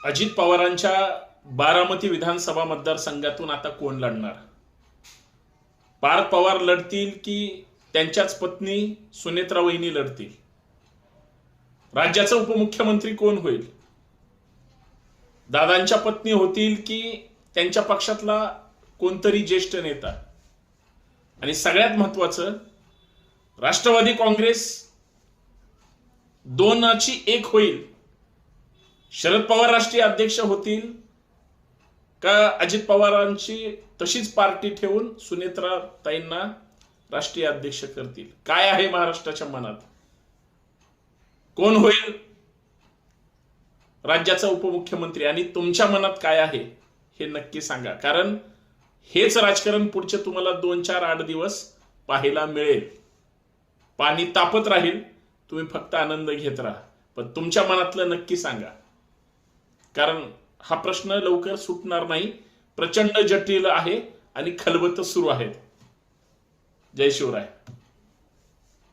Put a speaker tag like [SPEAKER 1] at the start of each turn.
[SPEAKER 1] अजित पवारांच्या बारामती विधानसभा मतदारसंघातून आता कोण लढणार? पार्थ पवार लढतील की त्यांच्याच पत्नी सुनेत्रा वहिनी लढतील? राज्याचा उपमुख्यमंत्री कोण होईल? दादांच्या पत्नी होतील की त्यांच्या पक्षातला कोणतरी ज्येष्ठ नेता? आणि सगळ्यात महत्वाचं, राष्ट्रवादी काँग्रेस दोनाची एक होईल. शरद पवार राष्ट्रीय अध्यक्ष होतील का अजित पवारांची तशीच पार्टी ठेवून सुनेत्रा ताईंना राष्ट्रीय अध्यक्ष करतील? काय आहे महाराष्ट्राच्या मनात? कोण होईल राज्याचा उपमुख्यमंत्री? आणि तुमच्या मनात काय आहे हे नक्की सांगा, कारण हेच राजकारण पुढचे तुम्हाला 2-4-8 दिवस पाहायला मिळेल. पाणी तापत राहील, तुम्ही फक्त आनंद घेत राहा, पण तुमच्या मनातलं नक्की सांगा, कारण हा प्रश्न लवकर सुटणार नाही. प्रचंड जटिल आहे आणि खलबत सुरू आहेत. जय शिवराय.